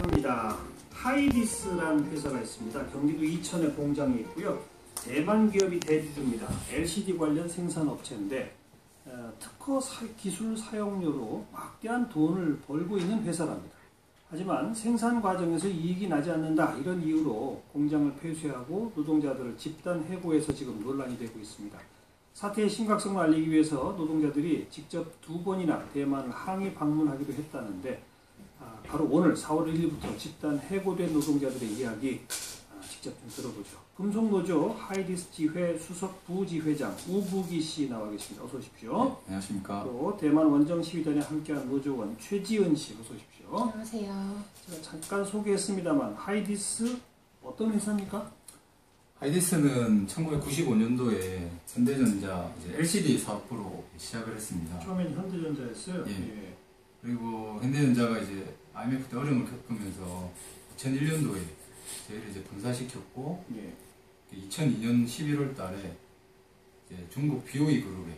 합니다. 하이디스라는 회사가 있습니다. 경기도 이천에 공장이 있고요. 대만 기업이 대주주입니다. LCD 관련 생산업체인데 특허 기술 사용료로 막대한 돈을 벌고 있는 회사랍니다. 하지만 생산 과정에서 이익이 나지 않는다 이런 이유로 공장을 폐쇄하고 노동자들을 집단 해고해서 지금 논란이 되고 있습니다. 사태의 심각성을 알리기 위해서 노동자들이 직접 2번이나 대만을 항의 방문하기도 했다는데 바로 오늘 4월 1일부터 집단 해고된 노동자들의 이야기 직접 좀 들어보죠. 금속노조 하이디스 지회 수석 부지회장 우부기 씨 나와 계십니다. 어서 오십시오. 네, 안녕하십니까. 또 대만 원정시위단에 함께한 노조원 최지은 씨 어서 오십시오. 안녕하세요. 제가 잠깐 소개했습니다만 하이디스 어떤 회사입니까? 하이디스는 1995년도에 현대전자 LCD 사업부로 시작을 했습니다. 처음엔 현대전자였어요. 예. 예. 그리고 현대전자가 이제 IMF 때 어려움을 겪으면서 2001년도에 저희를 이제 분사시켰고, 예. 2002년 11월 달에 이제 중국 BOE 그룹에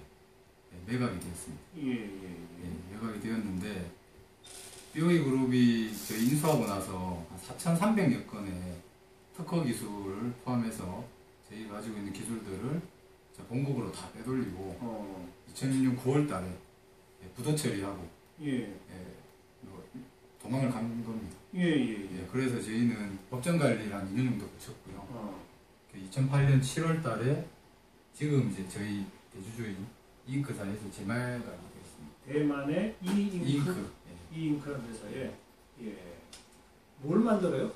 매각이 되었습니다. 예. 매각이 되었는데, BOE 그룹이 저희 인수하고 나서 4,300여 건의 특허 기술을 포함해서 저희가 가지고 있는 기술들을 본국으로 다 빼돌리고 2006년 9월 달에 부도 처리하고 도망을 간 겁니다. 그래서 저희는 법정 관리를 한 2년 정도 거쳤고요. 2008년 7월 달에 지금 이제 저희 대주주인 이잉크사에서 재매각이 되었습니다. 대만의 이잉크라는 회사에 뭘 만들어요?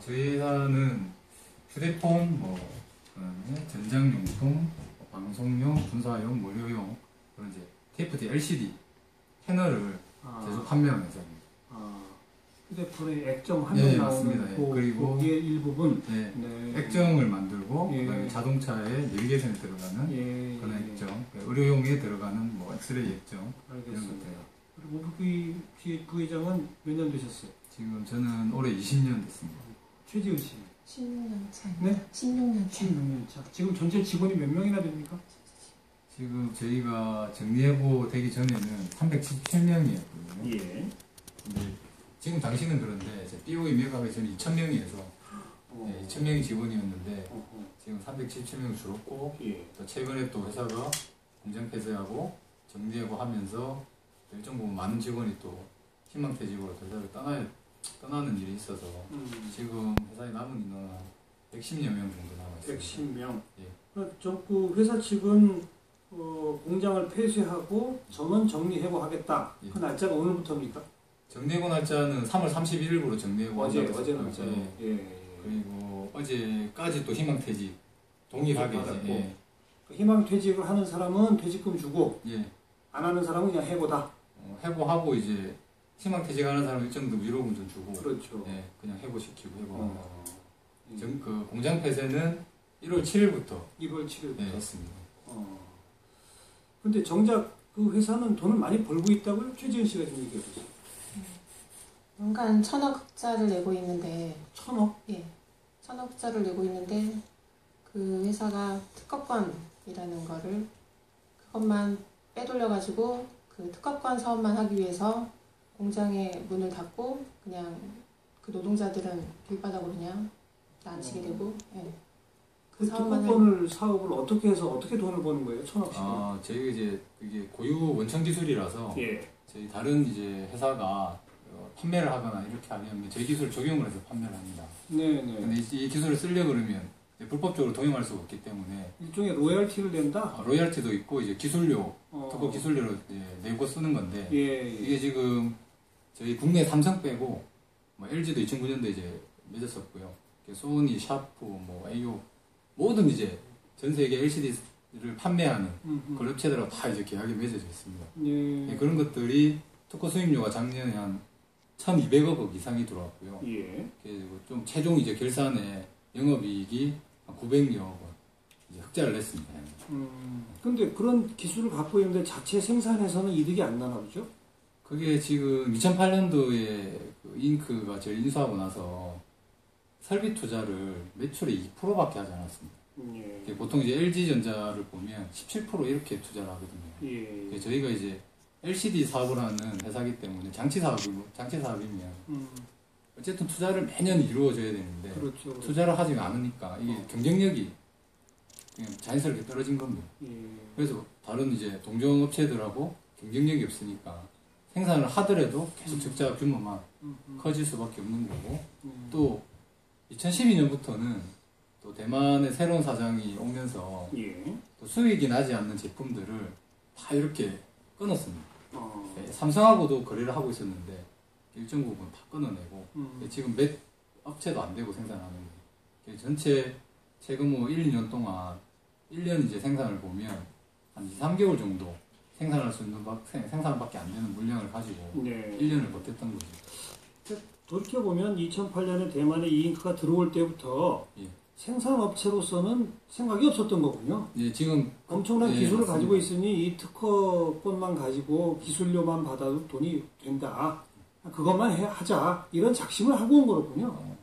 저희 회사는 휴대폰, 그다음에 전장용품, 방송용, 군사용, 의료용 그런 이제 TFT LCD 패널을 제조 판매하는 회사입니다. 휴대폰에 액정 화면 나오는 그리고 거기에 일부분 액정을 만들고 그다음에 자동차에 내비게이션에 들어가는 그런 액정, 의료용에 들어가는 엑스레이 액정 이런 것들. 그리고 우부기 부회장은 몇 년 되셨어요? 지금 저는 올해 20년 됐습니다. 최지은 씨? 16년 차. 네? 16년 차. 16년 차. 지금 전체 직원이 몇 명이나 됩니까? 지금 저희가 정리해고 되기 전에는 377명이었거든요. 예. 근데 지금 당시는 그런데 BOE 매각에 저는 2,000명이어서 2,000명이 직원이었는데 지금 377명 줄었고 또 최근에 또 회사가 공장 폐쇄하고 정리해고 하면서 일정 부분 많은 직원이 또 희망퇴직으로 회사를 떠나는 일이 있어서 지금 회사에 남은 인원은 110여 명 정도 남아있습니다. 110명? 예. 그 회사 측은 공장을 폐쇄하고 전원 정리해고 하겠다. 그 날짜가 오늘부터입니까? 정리해고 날짜는 3월 31일부로 정리해고 어제는 그리고 어제까지 또 희망퇴직 동일하게 희망퇴직을 하는 사람은 퇴직금 주고 안 하는 사람은 그냥 해고다. 해고하고 이제 희망퇴직하는 사람은 일정 정도 위로금 좀 주고 그렇죠. 그냥 해고시키고 해고한다. 그 공장 폐쇄는 1월 7일부터 1월 7일부터 했습니다. 근데 정작 그 회사는 돈을 많이 벌고 있다고요? 최지은 씨가 좀 얘기해 주세요. 연간 1,000억짜리를 내고 있는데 1,000억? 예. 1,000억짜리를 내고 있는데 그 회사가 특허권이라는 거를 그것만 빼돌려가지고 그 특허권 사업만 하기 위해서 공장에 문을 닫고 그냥 그 노동자들은 길바닥으로 그냥 나앉히게 되고 그 특허권을 사업을 어떻게 해서 어떻게 돈을 버는 거예요? 1,000억씩? 저희가 이제 이게 고유 원천 기술이라서 저희 다른 이제 회사가 판매를 하거나 이렇게 하면 저희 기술을 적용을 해서 판매를 합니다. 근데 이 기술을 쓰려고 그러면 불법적으로 도용할 수가 없기 때문에 일종의 로열티를 낸다? 로열티도 있고 이제 기술료, 특허 기술료로 이제 내고 쓰는 건데 이게 지금 저희 국내 삼성 빼고 LG도 2009년도에 이제 맺었었고요. 소니, 샤프, AO 모든 이제 전 세계 LCD를 판매하는 그런 업체들하고 다 이제 계약이 맺어져 있습니다. 그런 것들이 특허 수입료가 작년에 한 1,200억 이상이 들어왔고요. 그리고 좀 최종 이제 결산에 영업이익이 한 900여 원 이제 흑자를 냈습니다. 근데 그런 기술을 갖고 있는데 자체 생산해서는 이득이 안 나나 보죠? 그게 지금 2008년도에 그 잉크가 저희 인수하고 나서 설비 투자를 매출의 2%밖에 하지 않았습니다. 보통 이제 LG전자를 보면 17% 이렇게 투자를 하거든요. 저희가 이제 LCD 사업을 하는 회사이기 때문에 장치 사업이면 어쨌든 투자를 매년 이루어져야 되는데 그렇죠. 투자를 하지 않으니까 이게 경쟁력이 그냥 자연스럽게 떨어진 겁니다. 예. 그래서 다른 이제 동종 업체들하고 경쟁력이 없으니까 생산을 하더라도 계속 적자 규모만 커질 수밖에 없는 거고 또 2012년부터는 또 대만의 새로운 사장이 오면서 예. 또 수익이 나지 않는 제품들을 다 이렇게 끊었습니다. 네, 삼성하고도 거래를 하고 있었는데 일정 부분 다 끊어내고 지금 몇 업체도 안 되고 생산하는 거예요. 전체 최근 뭐 1, 2년 동안 1년 이제 생산을 보면 한 2, 3개월 정도 생산할 수 있는 생산밖에 안 되는 물량을 가지고 네. 1년을 버텼던 거죠. 돌이켜보면 2008년에 대만에 이잉크가 들어올 때부터 예. 생산업체로서는 생각이 없었던 거군요. 예, 지금 엄청난 기술을 맞습니다. 가지고 있으니 이 특허권만 가지고 기술료만 받아도 돈이 된다. 그것만 하자. 이런 작심을 하고 온 거로군요.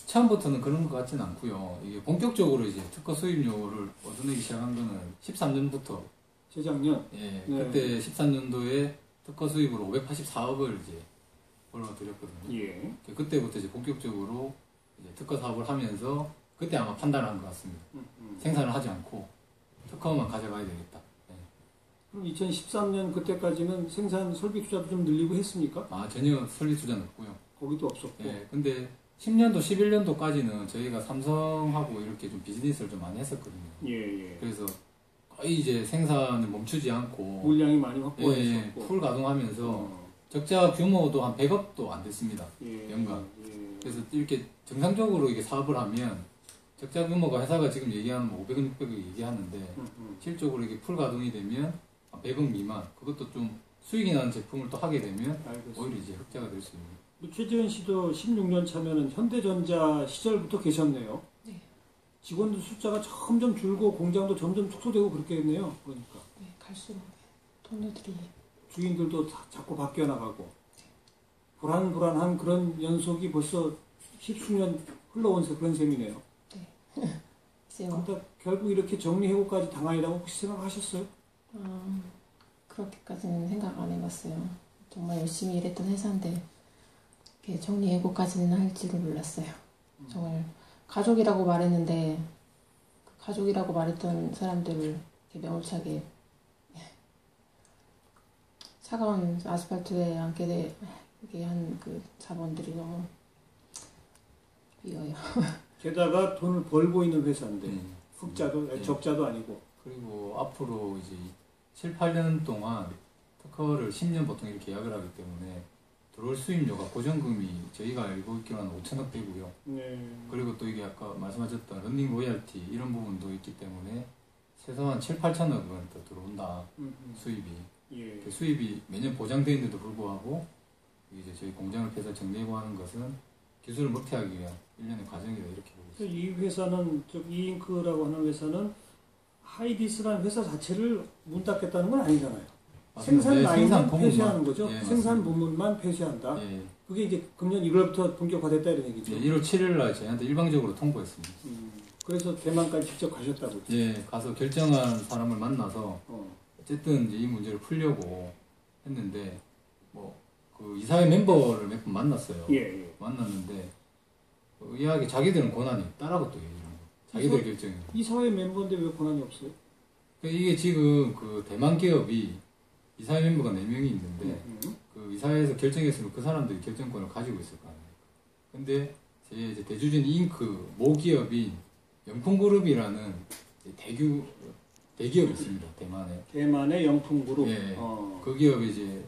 처음부터는 그런 것 같지는 않고요. 이게 본격적으로 이제 특허 수입료를 얻어내기 시작한 거는 13년부터 재작년. 예, 네. 그때 13년도에 특허 수입으로 584억을 이제 벌어들였거든요. 예. 그때부터 이제 본격적으로 이제 특허 사업을 하면서 그때 아마 판단한 것 같습니다. 생산을 하지 않고 특허만 가져가야 되겠다. 예. 그럼 2013년 그때까지는 생산 설비 투자도 좀 늘리고 했습니까? 아, 전혀 설비 투자는 없고요. 거기도 없었고. 예, 근데 10년도, 11년도까지는 저희가 삼성하고 이렇게 좀 비즈니스를 좀 많이 했었거든요. 예, 예. 그래서 거의 이제 생산을 멈추지 않고 물량이 많이 확보했었고. 풀 가동하면서 적자 규모도 한 100억도 안 됐습니다. 예, 연간. 예. 그래서 이렇게 정상적으로 이게 사업을 하면 적자 규모가 회사가 지금 얘기하는 뭐 500억, 600억 얘기하는데 실적으로 이게 풀 가동이 되면 100억 미만, 그것도 좀 수익이 나는 제품을 또 하게 되면 알겠습니다. 오히려 이제 흑자가 될 수 있는. 최지은 씨도 16년 차면은 현대전자 시절부터 계셨네요. 네. 직원들 숫자가 점점 줄고 공장도 점점 축소되고 그렇겠네요. 그러니까 네, 갈수록 동료들이 주인들도 자꾸 바뀌어 나가고 불안한 그런 연속이 벌써 10수년 흘러온 그런 셈이네요. 글쎄요. 그러니까 결국 이렇게 정리해고까지 당하리라고 혹시 생각하셨어요? 그렇게까지는 생각 안 해봤어요. 정말 열심히 일했던 회사인데 이렇게 정리해고까지는 할 줄을 몰랐어요. 정말 가족이라고 말했는데 그 가족이라고 말했던 사람들을 이렇게 매몰차게 차가운 아스팔트에 앉게 한 그 자본들이 너무 미워요. 게다가 돈을 벌고 있는 회사인데 흑자도 네. 적자도 아니고. 그리고 앞으로 이제 7, 8년 동안 특허를 10년 보통 이렇게 계약을 하기 때문에 들어올 수입료가 고정금이 저희가 알고 있기로는 5천억 되고요. 네. 그리고 또 이게 아까 말씀하셨던 런닝 로얄티 이런 부분도 있기 때문에 최소한 7, 8천억은 더 들어온다. 수입이. 예. 그 수입이 매년 보장되어 있는데도 불구하고 이제 저희 공장을 폐쇄 정리하고 하는 것은 기술을 먹튀하기 위한 일련의 과정이다 이렇게 보고 있습니다. 이 회사는 이잉크라고 하는 회사는 하이디스라는 회사 자체를 문 닫겠다는 건 아니잖아요. 맞습니다. 생산 네, 라인만 생산 부분만. 폐쇄하는 거죠. 예, 생산 맞습니다. 부문만 폐쇄한다. 예, 그게 이제 금년 1월부터 본격화됐다 이런 얘기죠. 예, 1월 7일 날 저희한테 일방적으로 통보했습니다. 그래서 대만까지 직접 가셨다고. 예, 가서 결정한 사람을 만나서 어쨌든 이제 이 문제를 풀려고 했는데 뭐 그 이사회 멤버를 몇 번 만났어요. 예, 예. 만났는데 의아하게 자기들은 권한이 있다라고 또 얘기하는 거예요. 자기들 결정이. 이사회 멤버인데 왜 권한이 없어요? 이게 지금 그 대만 기업이 이사회 멤버가 4명이 있는데 그 이사회에서 결정했으면 그 사람들이 결정권을 가지고 있을 거 아닙니까? 근데 제 이제 대주주인 잉크 모기업인 영풍그룹이라는 대기업이 있습니다. 대만에. 대만의 영풍그룹. 예. 그 기업이 이제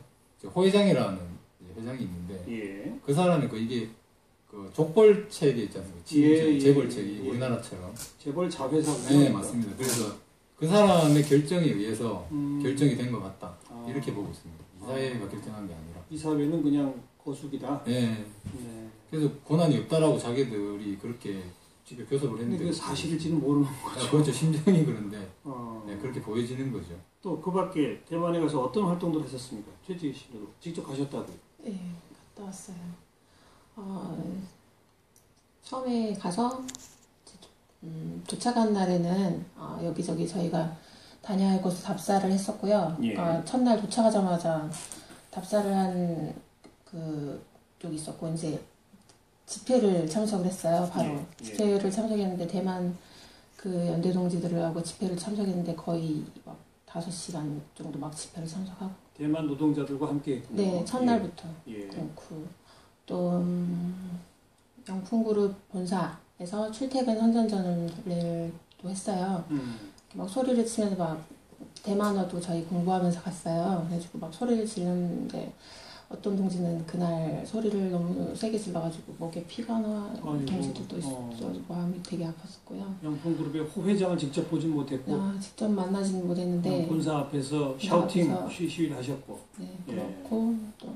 호 회장이라는 회장이 있는데 예. 그 사람이 이게 그 족벌 체계 있지 않습니까? 예, 재벌 예, 체계 예. 우리나라처럼. 재벌 자회사군요. 네, 맞습니다. 그래서 그 사람의 결정에 의해서 결정이 된 것 같다. 이렇게 보고 있습니다. 이사회가 결정한 게 아니라. 이사회는 그냥 거수기다. 네. 네. 그래서 권한이 없다라고 자기들이 그렇게 직접 교섭을 했는데. 근데 그게 사실일지는 모르는 거죠. 그렇죠. 심정이 그런데 네, 그렇게 보여지는 거죠. 또 그 밖에 대만에 가서 어떤 활동들을 하셨습니까? 최지희 씨도 직접 가셨다고. 네, 갔다 왔어요. 처음에 가서 도착한 날에는 여기저기 저희가 다녀야 할 곳을 답사를 했었고요. 예. 첫날 도착하자마자 답사를 한 그쪽이 있었고 이제 집회를 참석을 했어요. 바로 예. 집회를 참석했는데 대만 그 연대 동지들하고 집회를 참석했는데 거의 막 5시간 정도 막 집회를 참석하고 대만 노동자들과 함께 했군요. 네, 첫날부터 예. 그렇고 또 영풍그룹 본사에서 출퇴근 선전전을 또 했어요. 막 소리를 치면서 막 대만어도 저희 공부하면서 갔어요. 그래가지고 막 소리를 지르는데 어떤 동지는 그날 소리를 너무 세게 질러가지고 목에 피가 나 동지도 또 있어서 마음이 되게 아팠었고요. 영풍그룹의 호 회장을 직접 보진 못했고 직접 만나지는 못했는데 본사 앞에서 샤우팅 시위를 하셨고 네, 그렇고 또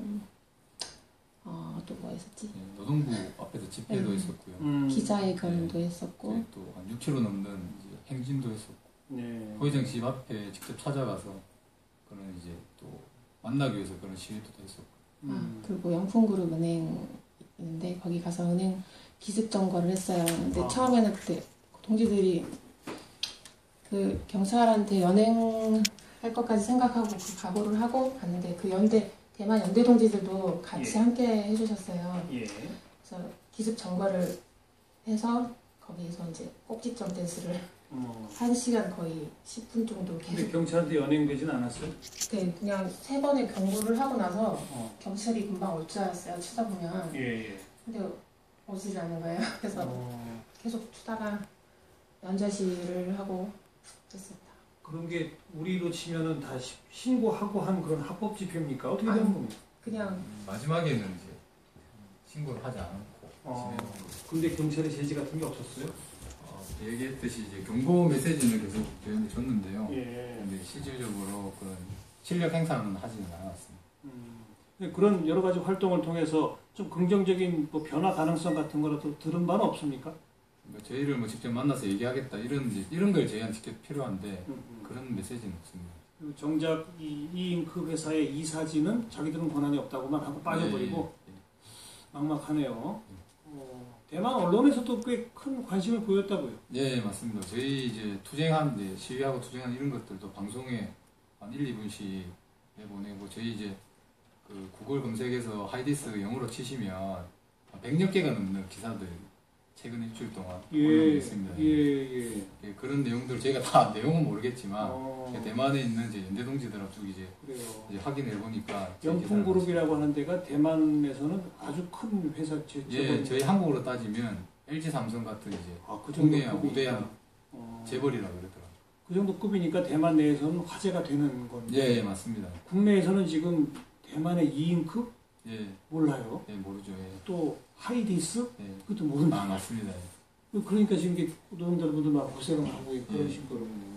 뭐 했었지? 네, 노동부 앞에서 집회도 했었고요. 기자회견도 했었고 또 한 6km 넘는 이제 행진도 했었고 네. 호 회장 집 앞에 직접 찾아가서 그런 이제 또 만나기 위해서 그런 시위도 했었고 그리고 영풍그룹 은행 있는데 거기 가서 은행 기습 점거를 했어요. 근데 처음에는 그때 동지들이 그 경찰한테 연행할 것까지 생각하고 그 각오를 하고 갔는데 그 대만 연대 동지들도 같이 함께 해주셨어요. 그래서 기습 점거를 해서 거기서 이제 꼭지점 댄스를 1시간 거의 10분 정도 계속. 근데 경찰한테 연행되진 않았어요? 네, 그냥 3번의 경고를 하고 나서 경찰이 금방 올 줄 알았어요. 쳐다보면. 근데 오질 않은 거예요. 그래서 계속 추다가 연좌시를 하고 그랬습니다. 그런 게 우리로 치면은 다 신고하고 한 그런 합법 집회입니까? 어떻게 되는 겁니까? 그냥 마지막에는 이제 신고를 하지 않고 근데 경찰의 제지 같은 게 없었어요? 얘기했듯이 이제 경고 메시지는 계속 저희한테 줬는데요. 예. 근데 실질적으로 그런 실력 행사는 하지는 않았습니다. 그런 여러 가지 활동을 통해서 좀 긍정적인 뭐 변화 가능성 같은 거라도 들은 바는 없습니까? 저희를 뭐 직접 만나서 얘기하겠다 이런 걸 저희한테 직접 필요한데 그런 메시지는 없습니다. 정작 이 잉크 회사의 이 사진은 자기들은 권한이 없다고만 하고 빠져버리고 막막하네요. 대만 언론에서도 꽤 큰 관심을 보였다고요? 예, 맞습니다. 저희 이제 투쟁한 시위하고 투쟁한 이런 것들도 방송에 한 1, 2분씩 내보내고 저희 이제 그 구글 검색에서 하이디스 영어로 치시면 100여 개가 넘는 기사들 최근 일주일 동안 올라오고 있습니다. 그런 내용들 저희가 다 내용은 모르겠지만 대만에 있는 이제 연대 동지들하고 쭉 이제 확인해 보니까 영풍그룹이라고 하는 데가 대만에서는 아주 큰 회사 저희 한국으로 따지면 LG 삼성 같은 이제 국내 5대양 재벌이라고 그러더라고요. 그 정도 급이니까 대만 내에서는 화제가 되는 겁니다. 예, 맞습니다. 국내에서는 지금 대만의 이잉크? 몰라요. 모르죠. 또 하이디스? 그것도 모른다. 맞습니다. 그러니까 지금 노동자분들 막 고생을 하고 그러신 거거든요.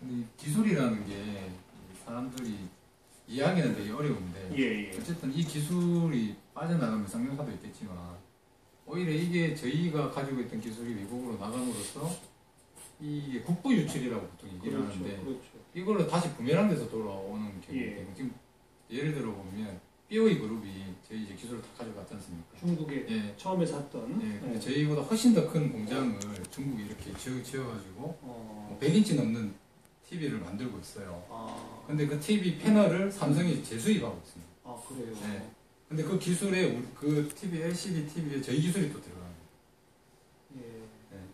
근데 기술이라는 게 사람들이 이해하기는 되게 어려운데 어쨌든 이 기술이 빠져나가면 쌍용사도 있겠지만 오히려 이게 저희가 가지고 있던 기술이 외국으로 나감으로써 이게 국부 유출이라고 보통 얘기를 하는데 이걸로 다시 부메랑돼서 돌아오는 경우가 지금 예를 들어 보면 BOE 그룹이 저희 이제 기술을 다 가져갔지 않습니까? 중국에 처음에 샀던. 근데 저희보다 훨씬 더 큰 공장을 중국이 이렇게 지어가지고 100인치 넘는 TV를 만들고 있어요. 근데 그 TV 패널을 삼성이 재수입하고 있습니다. 그래요? 근데 그 기술에 그 TV, LCD TV에 저희 기술이 또 들어갑니다.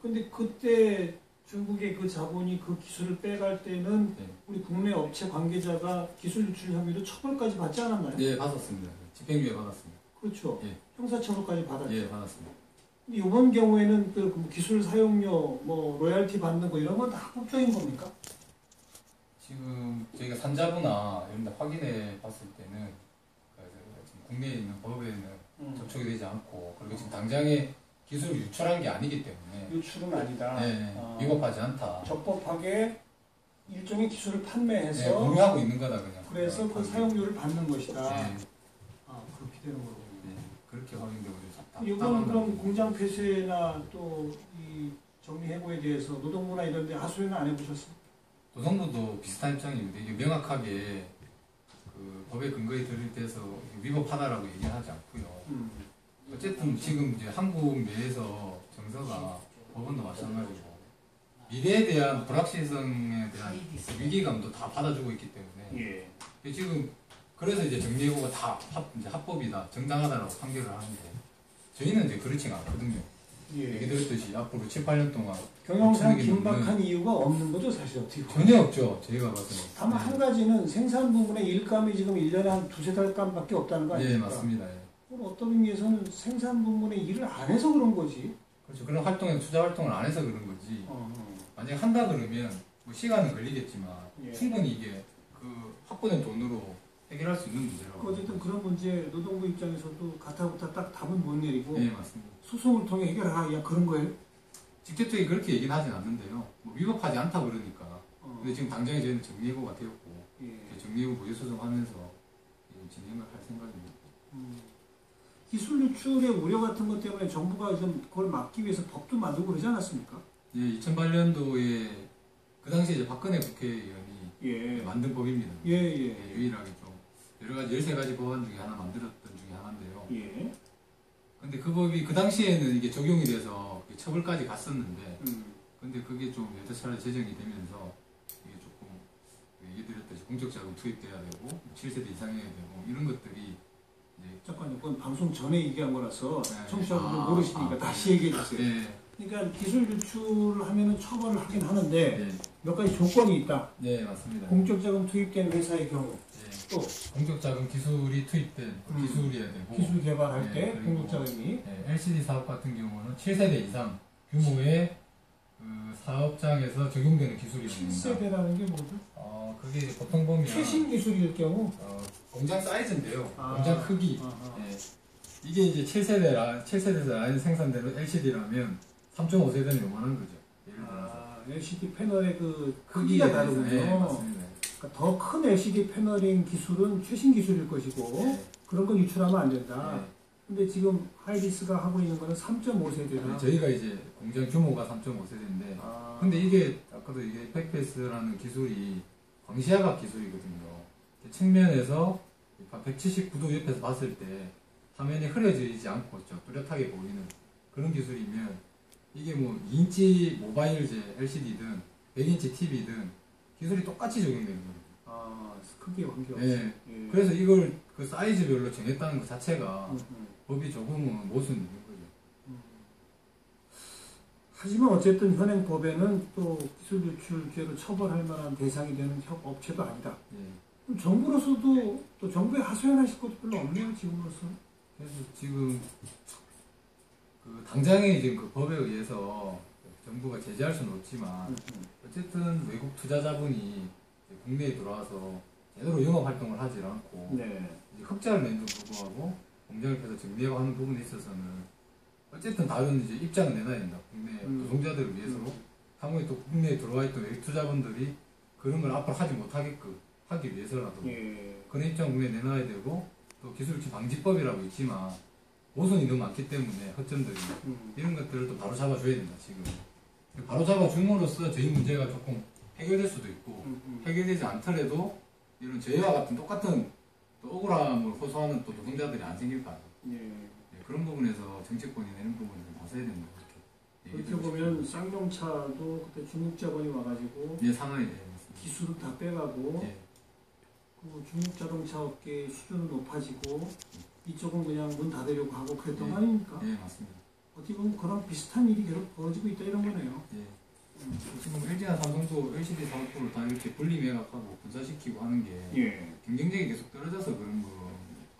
근데 그때 중국의 그 자본이 그 기술을 빼갈 때는 우리 국내 업체 관계자가 기술 유출 혐의로 처벌까지 받지 않았나요? 네, 받았습니다. 집행유예 받았습니다. 그렇죠. 형사처벌까지 받았죠. 예, 받았습니다. 근데 이번 경우에는 그 기술 사용료, 뭐 로열티 받는 거 이런 건 다 합법적인 겁니까? 지금 저희가 산자부나 이런 데 확인해 봤을 때는 지금 국내에 있는 법에는 접촉이 되지 않고 그리고 지금 당장에 기술을 유출한 게 아니기 때문에 유출은 아니다. 위법하지 않다. 적법하게 일종의 기술을 판매해서 공유하고 있는 거다 그냥. 그래서 그 사용료를 받는 것이다. 그렇게 되는 거군요. 그렇게 확인되고 있었다. 이건 그럼 공장 폐쇄나 또 이 정리해고에 대해서 노동부나 이런 데 하소연은 안 해보셨어요? 노동부도 비슷한 입장입니다. 이게 명확하게 그 법에 근거에 들이대서 위법하다라고 얘기는 하지 않고요. 어쨌든 지금 이제 한국 내에서 정서가 법원도 마찬가지고 미래에 대한 불확실성에 대한 위기감도 다 받아주고 있기 때문에 지금 그래서 이제 정리해고가 다 이제 합법이다, 정당하다라고 판결을 하는데 저희는 이제 그렇지 않거든요. 예. 얘기 들었듯이 앞으로 7, 8년 동안 경영상 긴박한 이유가 없는 거죠, 사실 어떻게 보면. 전혀 없죠, 저희가 봐서는. 다만 한 가지는 생산 부분의 일감이 지금 1년에 한 두세 달감밖에 없다는 거 아닙니까? 네, 맞습니다. 예. 어떤 의미에서는 생산 부분의 일을 안 해서 그런 거지. 그렇죠. 그런 활동에 투자 활동을 안 해서 그런 거지. 만약에 한다 그러면 뭐 시간은 걸리겠지만 예. 충분히 이게 그 확보된 돈으로 해결할 수 있는 문제라고. 어쨌든 그런 문제 노동부 입장에서도 가타부타 딱 답은 못 내리고 네, 맞습니다. 소송을 통해 해결하라, 야 그런 거예요? 직접적인 그렇게 얘기는 하진 않는데요. 뭐 위법하지 않다 그러니까. 근데 지금 당장에 저희는 정리해고가 되었고 예. 정리해고 무죄소송하면서 진행을 할 생각입니다. 기술 유출의 우려 같은 것 때문에 정부가 좀 그걸 막기 위해서 법도 만들고 그러지 않았습니까? 예, 2008년도에 그 당시에 이제 박근혜 국회의원이 예. 만든 법입니다. 예, 예. 유일하게 좀 여러 가지 13가지 법안 중에 하나 만들었던 중에 하나인데요. 예. 근데 그 법이 그 당시에는 이게 적용이 돼서 처벌까지 갔었는데 근데 그게 좀 여러 차례 제정이 되면서 이게 조금 얘기드렸듯이 공적자금 투입돼야 되고 7세대 이상이어야 되고 이런 것들이 잠깐요. 그건 방송 전에 얘기한 거라서 네. 청취자분들 모르시니까 다시 얘기해 주세요. 네. 그러니까 기술 유출을 하면은 처벌을 하긴 하는데 네. 몇 가지 조건이 있다. 네, 맞습니다. 공적자금 투입된 회사의 경우 네. 또 공적자금 기술이 투입된 기술이어야 되고 기술 개발할 네, 때 그리고 공적자금이 네, LCD 사업 같은 경우는 7세대 이상 규모의 그 사업장에서 적용되는 기술이 됩니다. 7세대라는 게 뭐죠? 그게 보통 보면 최신 기술일 경우 공장 사이즈인데요. 공장 크기. 아하. 네. 이게 이제 7세대 라인 생산되는 LCD라면 3.5세대는 요만한 거죠. 예를 들어서. LCD 패널의 그 크기가 다르군요. 네, 맞습니다. 그러니까 더 큰 LCD 패널인 기술은 최신 기술일 것이고 네. 그런 건 유출하면 안 된다. 네. 근데 지금 하이디스가 하고 있는 거는 3.5세대다. 저희가 이제 공장 규모가 3.5세대인데 근데 이게 아까도 이게 팩패스라는 기술이 광시야각 기술이거든요. 측면에서 179도 옆에서 봤을 때 화면이 흐려지지 않고 뚜렷하게 보이는 그런 기술이면 이게 뭐 2인치 모바일 LCD든 100인치 TV든 기술이 똑같이 적용되는 거예요. 크기에 관계없이. 네. 예. 그래서 이걸 그 사이즈별로 정했다는 것 자체가 법이 조금은 모순이 있는 거죠. 하지만 어쨌든 현행 법에는 또 기술 유출죄로 처벌할 만한 대상이 되는 업체도 아니다. 예. 그럼 정부로서도 또 정부에 하소연하실 것도 별로 없네요, 지금으로서. 그래서 지금 그 당장에 지금 그 법에 의해서 정부가 제재할 수는 없지만 어쨌든 외국 투자 자본이 국내에 들어와서 제대로 영업 활동을 하지 않고 네. 흑자를 낸데도 불구하고 공장을 펴서 정리하고 하는 부분에 있어서는 어쨌든 다른 이제 입장을 내놔야 된다. 국내 노동자들을 위해서로 향후에 또 국내에 들어와 있던 외국 투자분들이 그런 걸 앞으로 하지 못하게끔 하기 위해서라도 그런 입장 국내에 내놔야 되고 또 기술유출 방지법이라고 있지만 모순이 너무 많기 때문에 허점들이 이런 것들을 또 바로 잡아줘야 된다. 지금 바로 잡아줌으로써 저희 문제가 조금 해결될 수도 있고 해결되지 않더라도 이런 저희와 같은 똑같은 또 억울함을 호소하는 또 노동자들이 안 생길 거 아니에요. 그런 부분에서 정치권이나 이런 부분을 좀 봐서야 된다. 그렇게 보면 쌍용차도 그때 중국 자본이 와가지고 상하이 기술을 다 빼가고 예. 그 중국 자동차 업계의 수준은 높아지고 이쪽은 그냥 문 닫으려고 하고 그랬던 거 예. 아닙니까? 예, 맞습니다. 어떻게 보면 그런 비슷한 일이 계속 벌어지고 있다 이런 거네요. 예. 지금 LG나 삼성도 LCD 사업부를 다 이렇게 분리 매각하고 분사시키고 하는 게 경쟁력이 계속 떨어져서 그런 거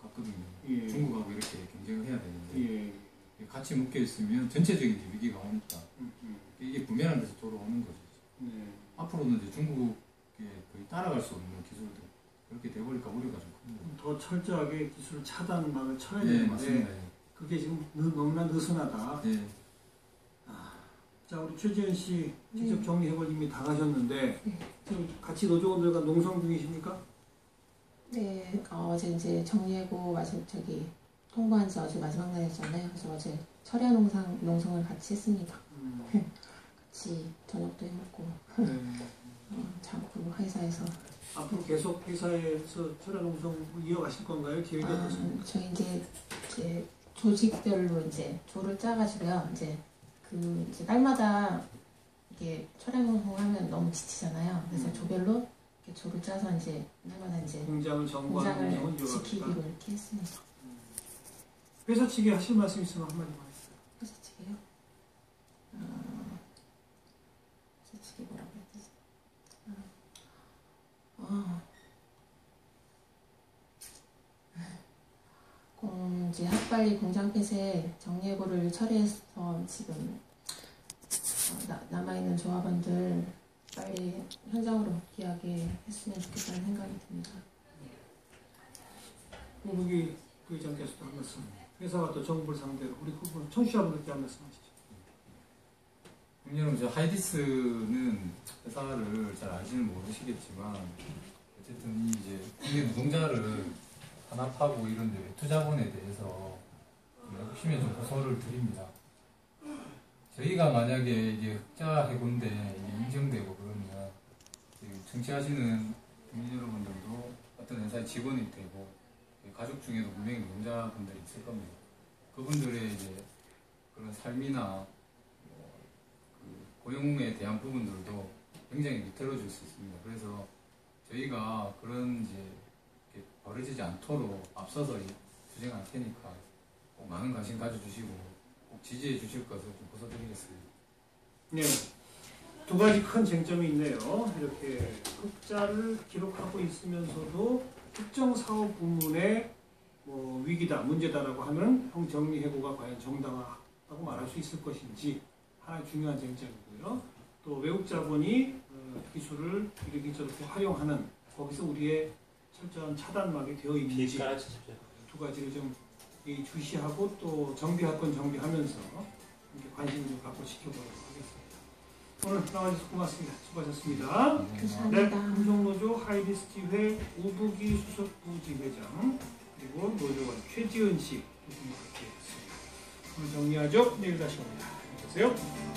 같거든요. 중국하고 이렇게 경쟁을 해야 되는데 같이 묶여 있으면 전체적인 위기가 오니까 이게 부메랑 돼서 돌아오는 거죠. 앞으로는 이제 중국에 거의 따라갈 수 없는 기술들 그렇게 돼버릴까 우려가 좀 큽니다. 더 철저하게 기술 차단막을 쳐야 예, 되는데 맞습니다. 그게 지금 너무나 느슨하다. 예. 자, 우리 최지은 씨 직접 정리해볼 이미 당하셨는데 지금 같이 노조원들과 농성 중이십니까? 네, 어제 이제 정리하고 통보한 지 어제 마지막 날이었잖아요. 그래서 어제 철야 농성을 같이 했습니다. 같이 저녁도 해먹고 자고 회사에서. 앞으로 계속 회사에서 철야 농성 이어가실 건가요? 계획이 어떻습니까? 저희 이제 조직별로 이제 조를 짜가지고요. 이제 날마다 이게 철야 농성하면 너무 지치잖아요. 그래서 조별로 이렇게 조를 짜서 이제 날마다 이제 공장을 정보하는 공장을 지키기로 이렇게 했습니다. 회사 측에 하실 말씀 있으면 한마디만 해주세요. 회사 측에요? 회사 측에 뭐라고 했지? 이제 하루빨리 공장 폐쇄 정리해고를 처리해서 지금 남아있는 조합원들 빨리 현장으로 복귀하게 했으면 좋겠다는 생각이 듭니다. 후보기 부의장께서도 한 말씀, 회사와 또 정부를 상대로 우리 후보 청취자분들께 한 말씀 하시죠. 여러분, 하이디스는 회사를 잘 알지는 모르시겠지만 어쨌든 이 이제 국내 노동자를 탄압하고 이런 투자본에 대해서 핵심에 좀 고소를 드립니다. 저희가 만약에 이게 흑자 해고인데 이게 인정되고 그러면 청취하시는 국민 여러분들도 어떤 회사의 직원이 되고 가족 중에도 분명히 노동자분들이 있을 겁니다. 그분들의 이제 그런 삶이나 고용에 대한 부분들도 굉장히 위태로워질 수 있습니다. 그래서 저희가 그런 이제 벌어지지 않도록 앞서서 투쟁할 테니까 꼭 많은 관심 가져주시고 꼭 지지해 주실 것을 좀 부탁드리겠습니다. 네, 두 가지 큰 쟁점이 있네요. 이렇게 흑자를 기록하고 있으면서도 특정 사업 부문의 위기다, 문제다라고 하는 정리해고가 과연 정당하다고 말할 수 있을 것인지 하나의 중요한 쟁점이고요. 또 외국 자본이 기술을 이렇게 저렇게 활용하는 거기서 우리의 철저한 차단막이 되어 있는지 두 가지를 좀 주시하고 또 정비할 건 정비하면서 이렇게 관심을 좀 갖고 지켜보도록 하겠습니다. 오늘 나와주셔서 고맙습니다. 수고하셨습니다. 감사합니다. 네, 금속노조 하이디스 지회 우부기 수석부 지회장 그리고 노조원 최지은 씨 두 분과 함께했습니다. 오늘 정리하죠. 내일 다시 옵니다. 안녕히 계세요.